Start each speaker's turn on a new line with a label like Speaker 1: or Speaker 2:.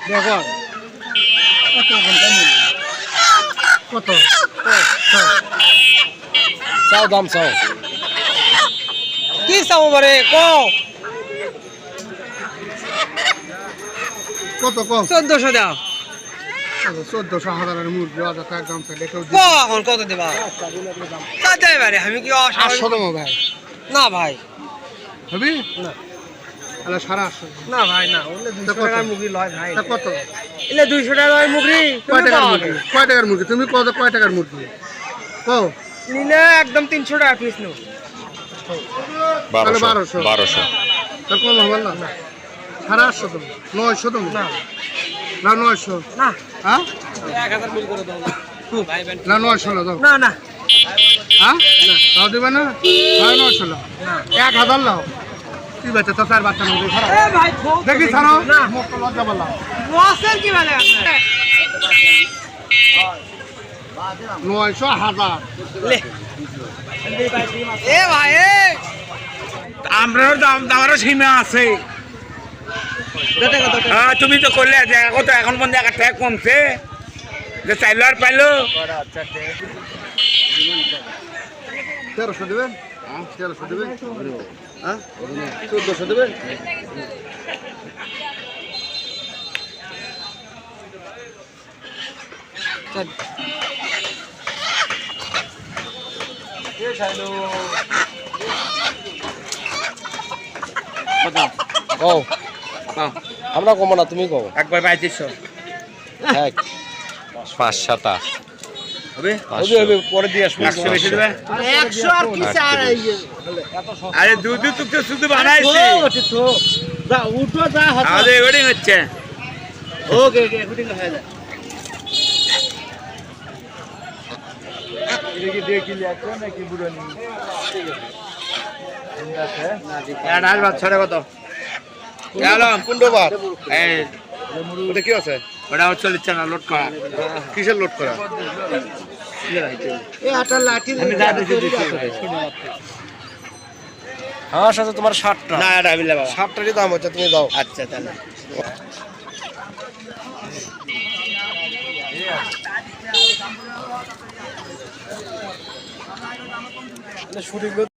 Speaker 1: দেখো কত
Speaker 2: চাও দাম চাও
Speaker 1: কি চাও বারে ক
Speaker 3: কত কম
Speaker 1: 1400 দাও
Speaker 3: 1400 হাজারের মুরগি হাজার টাকা দাম চাইলে কেউ
Speaker 1: ক এখন কত দেবা কত এবারে আমি কি
Speaker 3: 800 দেবো ভাই
Speaker 1: না ভাই
Speaker 3: হবি
Speaker 1: না
Speaker 3: তাহলে 850
Speaker 1: না ভাই না ওলে 200 টাকার মুগরি লয় ভাই
Speaker 3: তা কত
Speaker 1: এলে 200 টাকার লয় মুগরি
Speaker 3: কয় টাকার মুরগি তুমি কয় টাকার মুরগি কও
Speaker 1: নিলে একদম 300 টাকা পিস নো
Speaker 3: 1200
Speaker 2: 1200
Speaker 3: তার কম হবে না 850 দেবো 900 দেবো
Speaker 1: না
Speaker 3: না 900
Speaker 1: না
Speaker 3: হ্যাঁ
Speaker 1: 1000 মিল করে দাও ভাই ভাই
Speaker 3: না 900 দাও
Speaker 1: না না
Speaker 3: হ্যাঁ তাও দিবে না হ্যাঁ 900
Speaker 1: না
Speaker 3: 1000 লাও কি বাচ্চা তো চার বাচ্চা নেই খারাপ
Speaker 1: এ ভাই ঠোক
Speaker 3: দেখি ছাড়ো
Speaker 1: না
Speaker 3: মুখ লজ্জা বলা
Speaker 1: ওয়াসেল কি বলে আপনি
Speaker 3: 900
Speaker 1: লে এ ভাই এ
Speaker 4: আমরাও দাম দামেরও সীমা আছে হ্যাঁ তুমি তো করলে যে কত এখন পর্যন্ত 1 টাকা কমছে যে চাইলো আর পাইলো
Speaker 3: 1300 দেবেন 1300 দেবেন হ্যাঁ 1400 দেবেন
Speaker 2: কও আমরা কমো না তুমি কও
Speaker 4: একবার 3500
Speaker 2: এক 5-7
Speaker 4: হবে
Speaker 2: হবে হবে পরে দিয়ে আসবো
Speaker 4: 100 বেশি দেবে
Speaker 1: 100 আর কি চার এই
Speaker 4: আরে দুধ তো শুধু বানাইছি
Speaker 1: যা উঠো যা হাত
Speaker 4: আরে ওডিং হচ্ছে
Speaker 1: ওকে ওকে শুটিং হয়ে যায়
Speaker 4: আর আর বাদ ছড়া কত গেলাম
Speaker 3: 15 বার
Speaker 4: এই
Speaker 3: ওটা কি আছে
Speaker 4: ওটা হচ্ছে না লোড করা
Speaker 3: কিসের লোড করা
Speaker 1: এ আটা লাঠি
Speaker 4: আমি যা দিছি
Speaker 2: আমার সাথে তোমার 60টা
Speaker 4: না এটা বিলে বাবা
Speaker 2: 60টারই দাম হচ্ছে তুমি দাও
Speaker 4: আচ্ছা তাহলে
Speaker 2: শুটিং